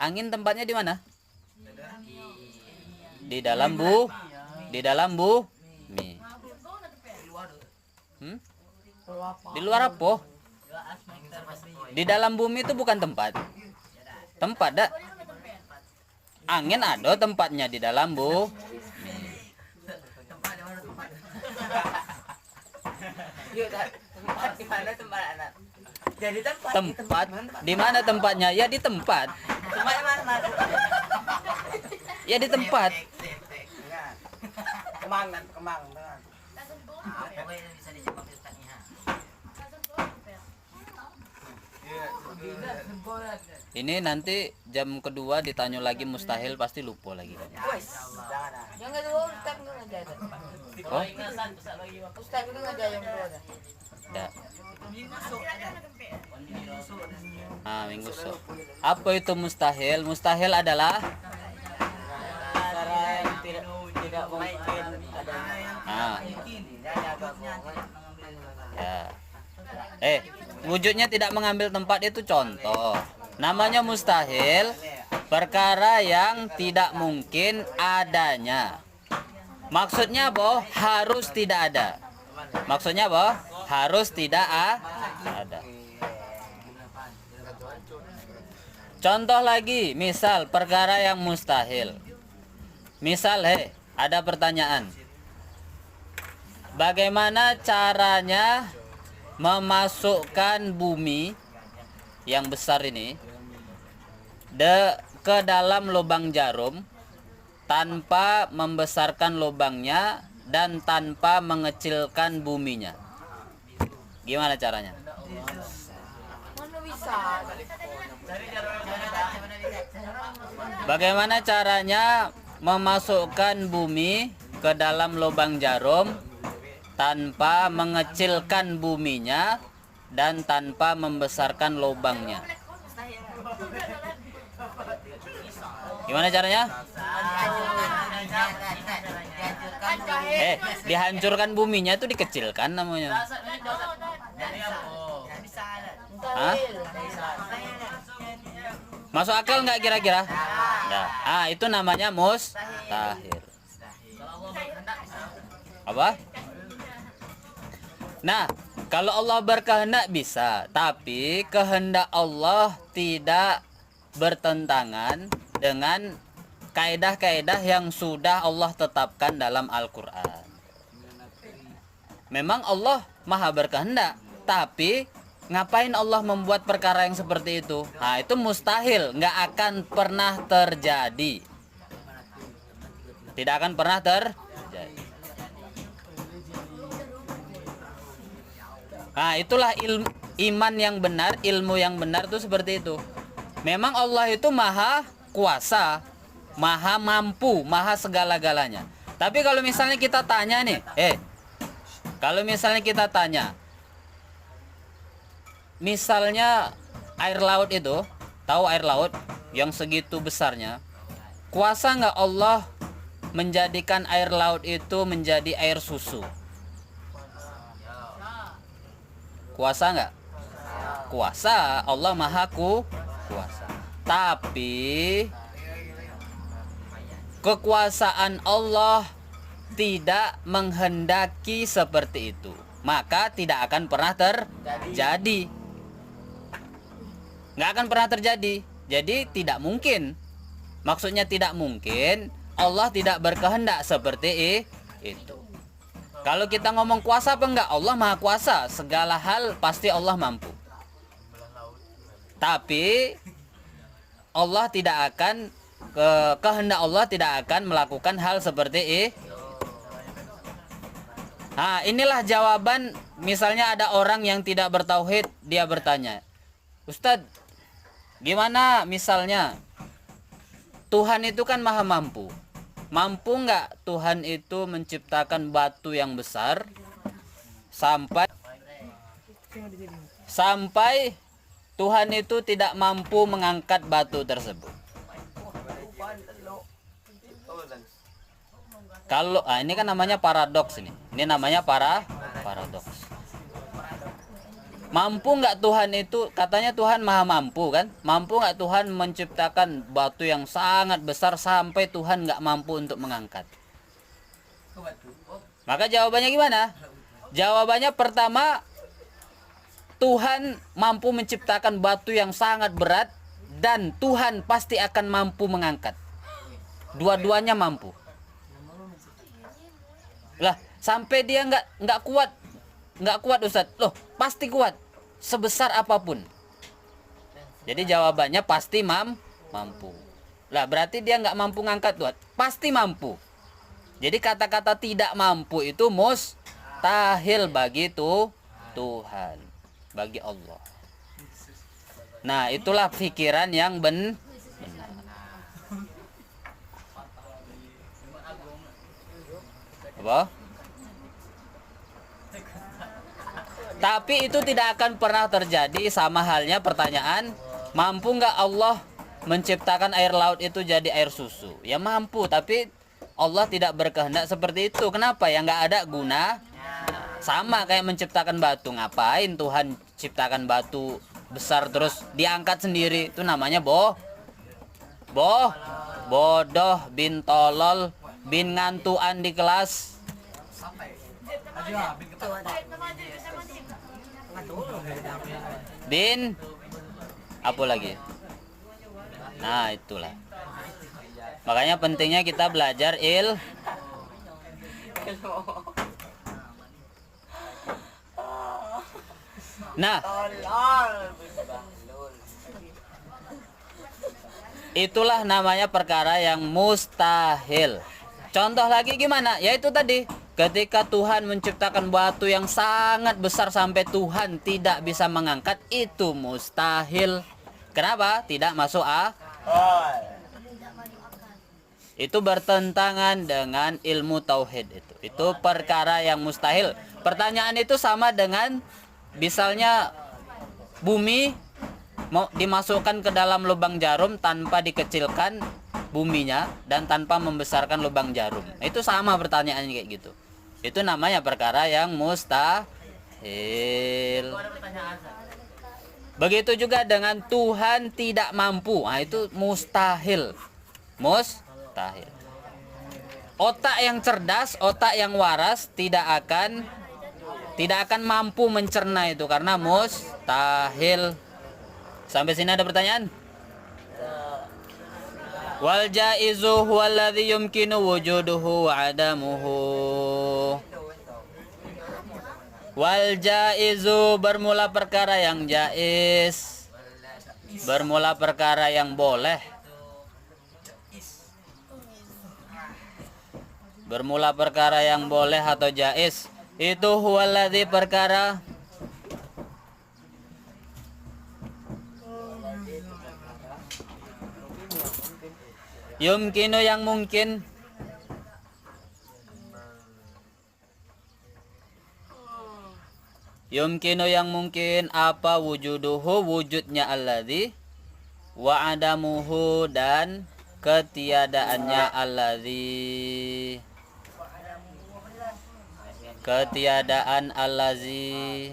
Angin tempatnya di mana? Di dalam bumi. Hmm? Di luar apa? Di dalam bumi itu bukan tempat. Tempat dak. Angin ada tempatnya di dalam bumi. Jadi Tempat di mana tempatnya? Ya di tempat. Ya di tempat. Kemang. Ini nanti jam kedua ditanya lagi mustahil pasti lupa lagi. Jangan dulu Ustaz nggak ngajar. Oh, Ustaz nggak ngajar yang dulu. dah. Minggu sok. Apa itu mustahil? Mustahil adalah Cara yang tidak mungkin adanya. Ya. Wujudnya tidak mengambil tempat itu contoh. Namanya mustahil, perkara yang tidak mungkin adanya. Maksudnya apa? Harus tidak ada. Maksudnya apa? Harus tidak ada. Contoh lagi, misal perkara yang mustahil. Misal, ada pertanyaan. Bagaimana caranya memasukkan bumi yang besar ini ke dalam lubang jarum tanpa membesarkan lubangnya dan tanpa mengecilkan buminya? Gimana caranya? Mana bisa? Bagaimana caranya memasukkan bumi ke dalam lubang jarum tanpa mengecilkan buminya dan tanpa membesarkan lubangnya? Gimana caranya? Dihancurkan buminya itu dikecilkan namanya. Hah? Masuk akal nggak kira-kira? Nah, itu namanya mustahil. Apa? Nah, kalau Allah berkehendak bisa, tapi kehendak Allah tidak bertentangan dengan kaidah-kaidah yang sudah Allah tetapkan dalam Al-Quran. Memang Allah maha berkehendak, tapi ngapain Allah membuat perkara yang seperti itu? Nah, itu mustahil, nggak akan pernah terjadi. Tidak akan pernah terjadi. Nah, itulah iman yang benar, ilmu yang benar itu seperti itu. Memang Allah itu maha kuasa, maha mampu, maha segala-galanya. Tapi kalau misalnya kita tanya nih, kalau misalnya kita tanya, misalnya air laut itu, tahu air laut yang segitu besarnya, kuasa nggak Allah menjadikan air laut itu menjadi air susu? Kuasa nggak? Kuasa, Allah maha kuasa. Tapi kekuasaan Allah tidak menghendaki seperti itu, maka tidak akan pernah terjadi. Nggak akan pernah terjadi. Jadi tidak mungkin. Maksudnya tidak mungkin Allah tidak berkehendak seperti itu. Kalau kita ngomong kuasa apa enggak? Allah maha kuasa. Segala hal pasti Allah mampu. Tapi Allah tidak akan, kehendak Allah tidak akan melakukan hal seperti itu. Nah, inilah jawaban. Misalnya ada orang yang tidak bertauhid, dia bertanya, Ustadz, gimana misalnya Tuhan itu kan maha mampu. Mampu nggak Tuhan itu menciptakan batu yang besar sampai Tuhan itu tidak mampu mengangkat batu tersebut? Kalau ini kan namanya paradoks ini. Ini namanya paradoks. Mampu nggak Tuhan itu, katanya Tuhan maha mampu kan? Mampu nggak Tuhan menciptakan batu yang sangat besar sampai Tuhan nggak mampu untuk mengangkat? Maka jawabannya gimana? Jawabannya pertama, Tuhan mampu menciptakan batu yang sangat berat dan Tuhan pasti akan mampu mengangkat. Dua-duanya mampu. Lah, sampai dia nggak kuat Ustadz. Loh, pasti kuat sebesar apapun. Jadi jawabannya pasti mampu. Lah, berarti dia nggak mampu ngangkat Tuhan. Pasti mampu. Jadi kata-kata tidak mampu itu mustahil bagi Tuhan, bagi Allah. Nah, itulah pikiran yang benar. Apa? Tapi itu tidak akan pernah terjadi, sama halnya pertanyaan, mampu nggak Allah menciptakan air laut itu jadi air susu? Ya mampu, tapi Allah tidak berkehendak seperti itu. Kenapa? Ya nggak ada guna. Sama kayak menciptakan batu. Ngapain Tuhan ciptakan batu besar terus diangkat sendiri? Itu namanya bodoh, bin tolol, bin ngantuan di kelas. Bin apa lagi? Nah, itulah. Makanya pentingnya kita belajar Nah, itulah namanya perkara yang mustahil. Contoh lagi gimana? Ya itu tadi, ketika Tuhan menciptakan batu yang sangat besar sampai Tuhan tidak bisa mengangkat, itu mustahil. Kenapa? Tidak masuk itu bertentangan dengan ilmu tauhid itu. Itu perkara yang mustahil. Pertanyaan itu sama dengan misalnya bumi mau dimasukkan ke dalam lubang jarum tanpa dikecilkan buminya dan tanpa membesarkan lubang jarum. Itu sama pertanyaannya kayak gitu. Itu namanya perkara yang mustahil. Begitu juga dengan Tuhan tidak mampu. Nah, itu mustahil. Mustahil. Otak yang cerdas, otak yang waras tidak akan mampu mencerna itu karena mustahil. Sampai sini ada pertanyaan? Wal jaizu huwallazi yumkinu wujuduhu wa adamuhu. Wal jaizu bermula perkara yang jaiz, bermula perkara yang boleh, bermula perkara yang boleh atau jaiz. Itu huwallazi perkara yumkinu yang mungkin, yumkinu yang mungkin apa wujuduhu wujudnya alladzi wa adamuhu dan ketiadaannya alladzi, ketiadaan alladzi